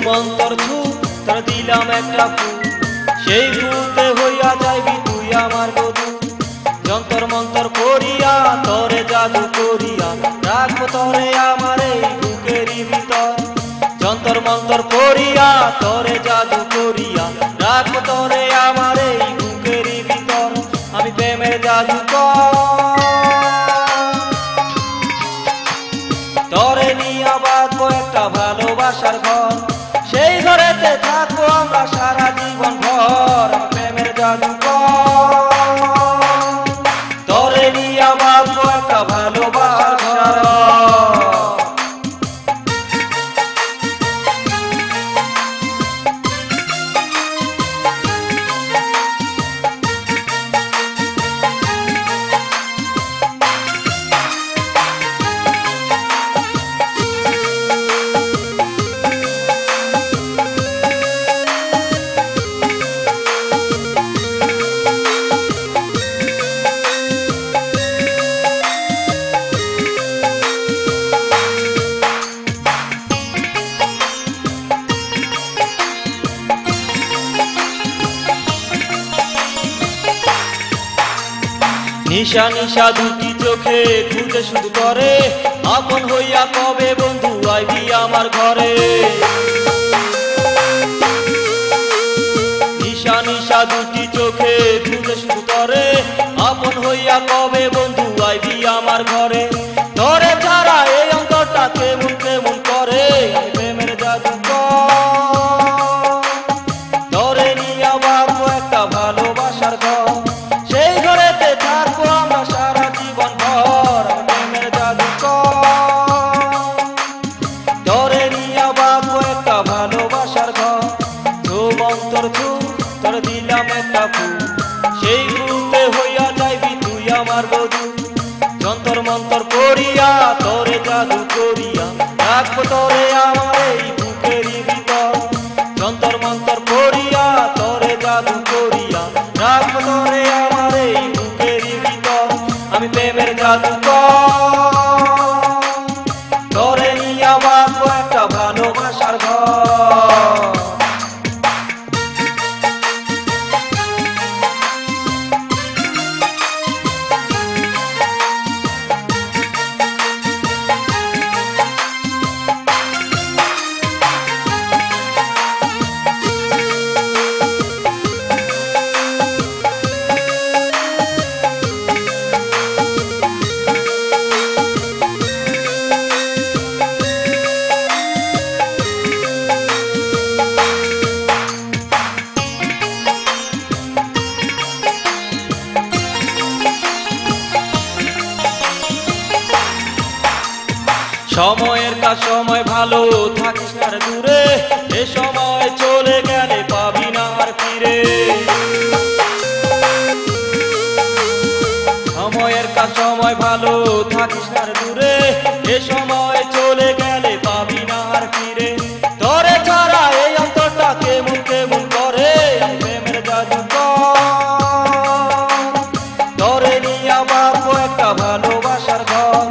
মন্তর ছু তোর দিলাম একটা ফুল, সেই ফুলতে হইয়া যাইবি তুই আমার বধূ। যন্তর মন্তর করিয়া তোরে জাদু করিয়া রাখবো তোরে আমার এই বুকেরই ভিতর। যন্তর মন্তর করিয়া তোরে জাদু করিয়া রাখবো তোরে আমার এই বুকেরই ভিতর। আমি প্রেমের জাদু তোরে নিয়া বাঁধবো একটা ভালোবাসার ঘর, সেই ঘরেতে থাকবো আমরা সারা জীবন ভর। প্রেমের জাদু তোরে নিয়া বাঁধবো একটা ভালোবাসার ঘর। নিশা নিশা দুটি চোখে খুঁজে শুধু করে, আপন হইয়া কবে বন্ধু আইবি আমার ঘরে। নিশা নিশা দুটি চোখে খুঁজে শুধু করে, আপন হইয়া কবে বন্ধু আইবি আমার ঘরে। তোরে ছাড়া এই অন্তরটা কেমন কেমন করে, প্রেমের জাদু তোরে নিয়া বাঁধবো একটা ভালোবাসার ঘর, সেই ঘরেতে থাকবো আমরা সারা জীবন ভর। প্রেমের জাদু তোরে নিয়া বাঁধবো একটা ভালোবাসার ঘর। মন্তর ছু তোর দিলাম একটা ফুল, সেই ফুলতে হইয়া যাইবি তুই আমার বধূ। যন্তর মন্তর করিয়া তোরে জাদু করিয়া রাখবো তোরে আমার এই বুকেরই ভিতর। যন্তর মন্তর করিয়া তোরে জাদু করিয়া রাখবো তোরে আমার এই বুকেরই ভিতর। আমি প্রেমের জাদু তোরে নিয়া বাঁধবো একটা ভালোবাসার ঘর। সময়ের কাজ সময় ভালো থাকিস না দূরে, এ সময় চলে গেলে পাবি না আর ফিরে। সময়ের কাজ সময় ভালো থাকিস না দূরে, এ সময় চলে গেলে পাবি না আর ফিরে। তোরে ছাড়া এই অন্তরটা কেমন কেমন করে, প্রেমের জাদু তোরে নিয়া বাঁধবো একটা ভালোবাসার ঘর।